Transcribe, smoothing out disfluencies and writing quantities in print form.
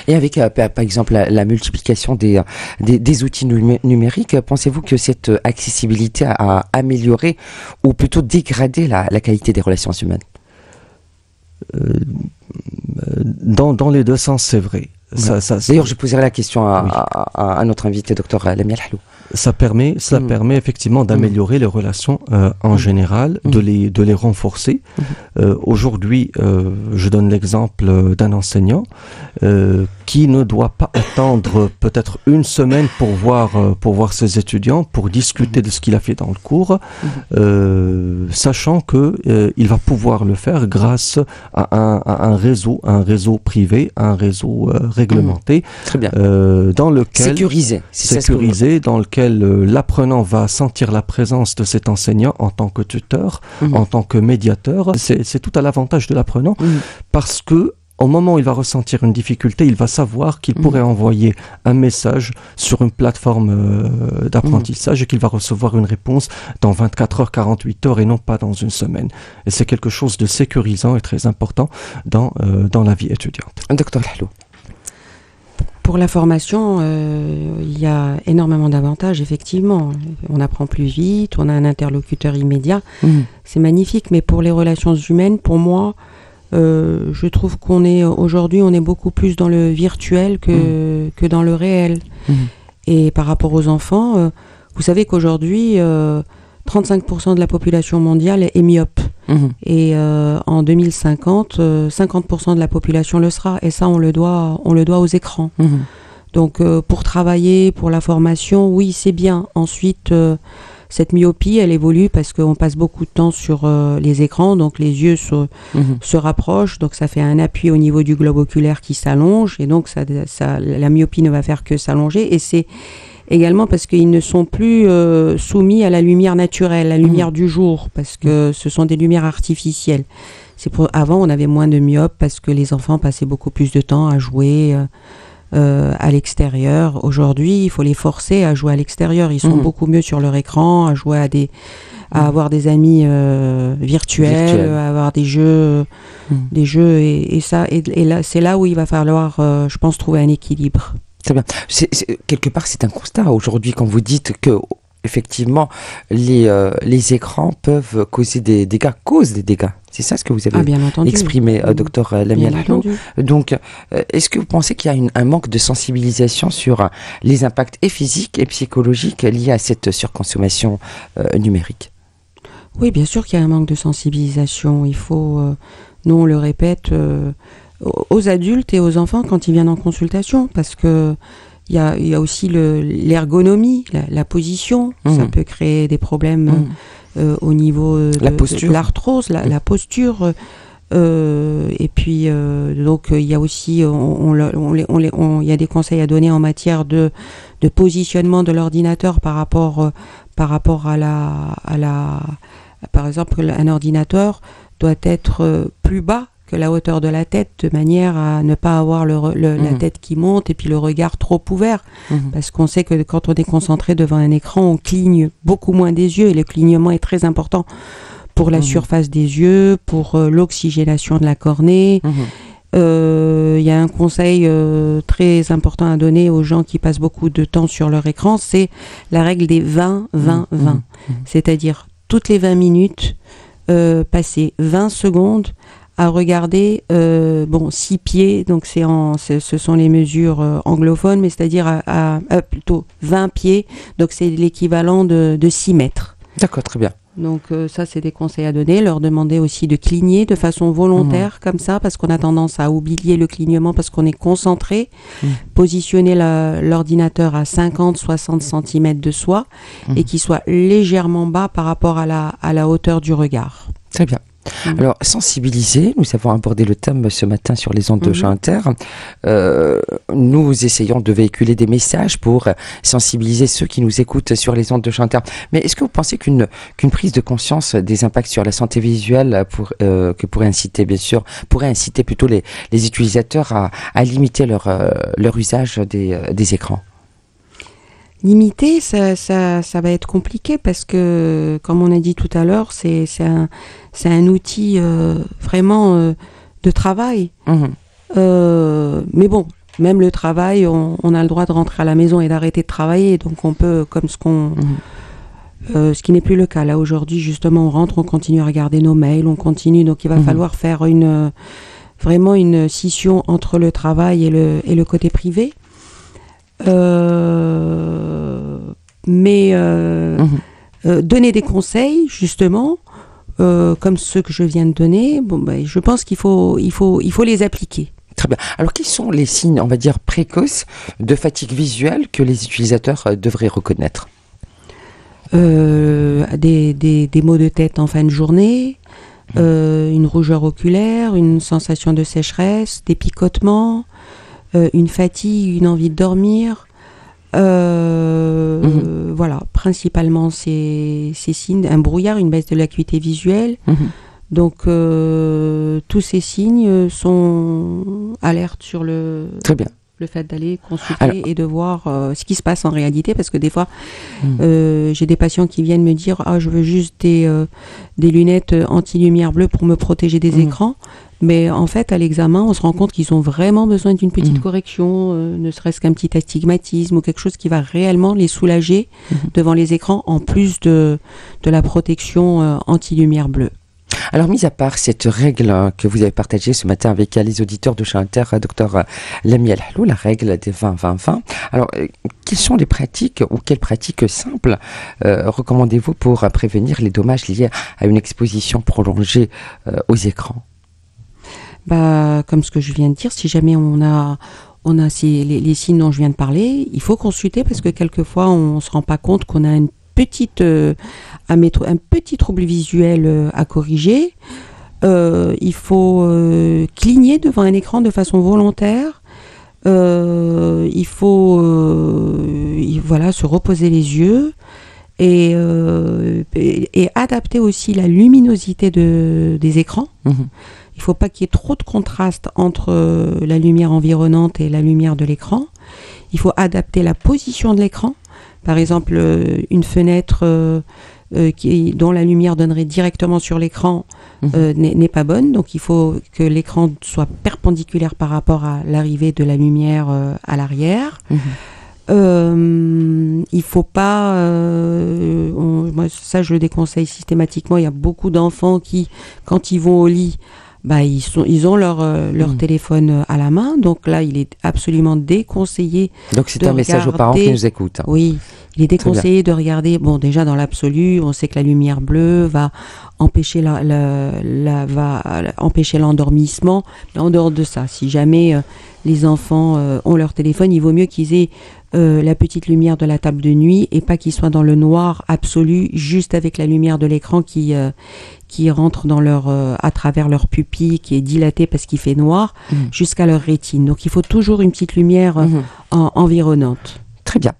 Et avec, par exemple, la multiplication des outils numériques, pensez-vous que cette accessibilité a amélioré ou plutôt dégradé la qualité des relations humaines? Dans les deux sens, c'est vrai. Ouais. D'ailleurs, je poserai la question à notre invité, Dr Lamia El Hallou. Ça permet effectivement d'améliorer les relations en général, de les renforcer. Aujourd'hui, je donne l'exemple d'un enseignant qui ne doit pas attendre peut-être une semaine pour voir ses étudiants, pour discuter de ce qu'il a fait dans le cours, sachant que il va pouvoir le faire grâce à un réseau privé, un réseau réglementé, très bien. Dans lequel sécurisé, dans lequel l'apprenant va sentir la présence de cet enseignant en tant que tuteur, en tant que médiateur. C'est tout à l'avantage de l'apprenant, parce que au moment où il va ressentir une difficulté, il va savoir qu'il pourrait envoyer un message sur une plateforme d'apprentissage et qu'il va recevoir une réponse dans 24 heures, 48 heures et non pas dans une semaine. Et c'est quelque chose de sécurisant et très important dans la vie étudiante. Docteur Hallou. Pour la formation, il y a énormément d'avantages, effectivement. On apprend plus vite, on a un interlocuteur immédiat. C'est magnifique, mais pour les relations humaines, pour moi, je trouve aujourd'hui, on est beaucoup plus dans le virtuel que dans le réel. Et par rapport aux enfants, vous savez qu'aujourd'hui, 35% de la population mondiale est myope. Et en 2050, 50% de la population le sera. Et ça, on le doit aux écrans. Donc, pour travailler, pour la formation, oui, c'est bien. Ensuite, cette myopie, elle évolue parce qu'on passe beaucoup de temps sur les écrans. Donc, les yeux se rapprochent. Donc, ça fait un appui au niveau du globe oculaire qui s'allonge. Et donc, la myopie ne va faire que s'allonger. Et c'est également parce qu'ils ne sont plus soumis à la lumière naturelle, la lumière du jour, parce que ce sont des lumières artificielles. Avant, on avait moins de myopes parce que les enfants passaient beaucoup plus de temps à jouer à l'extérieur. Aujourd'hui, il faut les forcer à jouer à l'extérieur. Ils sont beaucoup mieux sur leur écran, à jouer à avoir des amis virtuels, à avoir des jeux, et là, c'est là où il va falloir, je pense, trouver un équilibre. Très bien. Quelque part, c'est un constat aujourd'hui quand vous dites que effectivement les écrans peuvent causer des dégâts, C'est ça ce que vous avez exprimé, docteur Lamia El Hallou. Donc, est-ce que vous pensez qu'il y a un manque de sensibilisation sur les impacts et physiques et psychologiques liés à cette surconsommation numérique? Oui, bien sûr qu'il y a un manque de sensibilisation. Il faut, nous on le répète, aux adultes et aux enfants quand ils viennent en consultation, parce que il y a aussi l'ergonomie, la position. Ça peut créer des problèmes au niveau de l'arthrose, la posture. Et puis donc il y a aussi il y a des conseils à donner en matière de positionnement de l'ordinateur par rapport à par exemple, un ordinateur doit être plus bas que la hauteur de la tête, de manière à ne pas avoir la tête qui monte et puis le regard trop ouvert. Parce qu'on sait que quand on est concentré devant un écran, on cligne beaucoup moins des yeux, et le clignement est très important pour la surface des yeux, pour l'oxygénation de la cornée. Il y a un conseil très important à donner aux gens qui passent beaucoup de temps sur leur écran, c'est la règle des 20-20-20. C'est-à-dire, toutes les 20 minutes, passer 20 secondes à regarder 6 pieds, donc ce sont les mesures anglophones, mais c'est-à-dire plutôt 20 pieds, donc c'est l'équivalent de 6 mètres. D'accord, très bien. Donc ça, c'est des conseils à donner. Leur demander aussi de cligner de façon volontaire, comme ça, parce qu'on a tendance à oublier le clignement parce qu'on est concentré. Positionner l'ordinateur à 50-60 cm de soi et qu'il soit légèrement bas par rapport à la hauteur du regard. Très bien. Alors, sensibiliser, nous avons abordé le thème ce matin sur les ondes de Champ Inter. Nous essayons de véhiculer des messages pour sensibiliser ceux qui nous écoutent sur les ondes de Champ Inter. Mais est-ce que vous pensez qu'une prise de conscience des impacts sur la santé visuelle pourrait inciter plutôt les utilisateurs à limiter leur usage des écrans? Limiter, ça va être compliqué parce que, comme on a dit tout à l'heure, c'est un outil vraiment de travail. Mais bon, Même le travail, on a le droit de rentrer à la maison et d'arrêter de travailler. Donc on peut, comme ce qui n'est plus le cas. Là, aujourd'hui, justement, on rentre, on continue à regarder nos mails, on continue. Donc il va falloir faire vraiment une scission entre le travail et le côté privé. Donner des conseils, justement, comme ceux que je viens de donner, je pense qu'il faut les appliquer. Très bien. Alors, quels sont les signes, on va dire, précoces de fatigue visuelle que les utilisateurs devraient reconnaître ? Des maux de tête en fin de journée, une rougeur oculaire, une sensation de sécheresse, des picotements, une fatigue, une envie de dormir. Voilà, principalement ces signes, un brouillard, une baisse de l'acuité visuelle. Donc tous ces signes sont alertes sur le fait d'aller consulter et de voir ce qui se passe en réalité, parce que des fois j'ai des patients qui viennent me dire je veux juste des lunettes anti-lumière bleue pour me protéger des écrans. Mais en fait, à l'examen, on se rend compte qu'ils ont vraiment besoin d'une petite correction, ne serait-ce qu'un petit astigmatisme ou quelque chose qui va réellement les soulager devant les écrans, en plus de la protection anti-lumière bleue. Alors, mis à part cette règle que vous avez partagée ce matin avec les auditeurs de Chez Inter, Dr Lamia El Hallou, la règle des 20-20-20, alors, quelles sont les pratiques ou quelles pratiques simples recommandez-vous pour prévenir les dommages liés à une exposition prolongée aux écrans ? Comme ce que je viens de dire, si jamais on a les signes dont je viens de parler, il faut consulter, parce que quelquefois on se rend pas compte qu'on a un petit trouble visuel à corriger. Il faut cligner devant un écran de façon volontaire. Il faut se reposer les yeux et adapter aussi la luminosité des écrans. Il ne faut pas qu'il y ait trop de contraste entre la lumière environnante et la lumière de l'écran. Il faut adapter la position de l'écran. Par exemple, une fenêtre dont la lumière donnerait directement sur l'écran n'est pas bonne. Donc il faut que l'écran soit perpendiculaire par rapport à l'arrivée de la lumière à l'arrière. Il faut pas moi ça je le déconseille systématiquement. Il y a beaucoup d'enfants qui, quand ils vont au lit, ils ont leur téléphone à la main, donc là il est absolument déconseillé. Donc c'est un message aux parents qui nous écoutent. Oui, il est déconseillé de regarder. Bon, déjà dans l'absolu, on sait que la lumière bleue va empêcher empêcher l'endormissement. Mais en dehors de ça, si jamais les enfants ont leur téléphone, il vaut mieux qu'ils aient la petite lumière de la table de nuit et pas qu'ils soient dans le noir absolu, juste avec la lumière de l'écran qui rentre dans à travers leur pupille, qui est dilatée parce qu'il fait noir, jusqu'à leur rétine. Donc il faut toujours une petite lumière environnante. Très bien.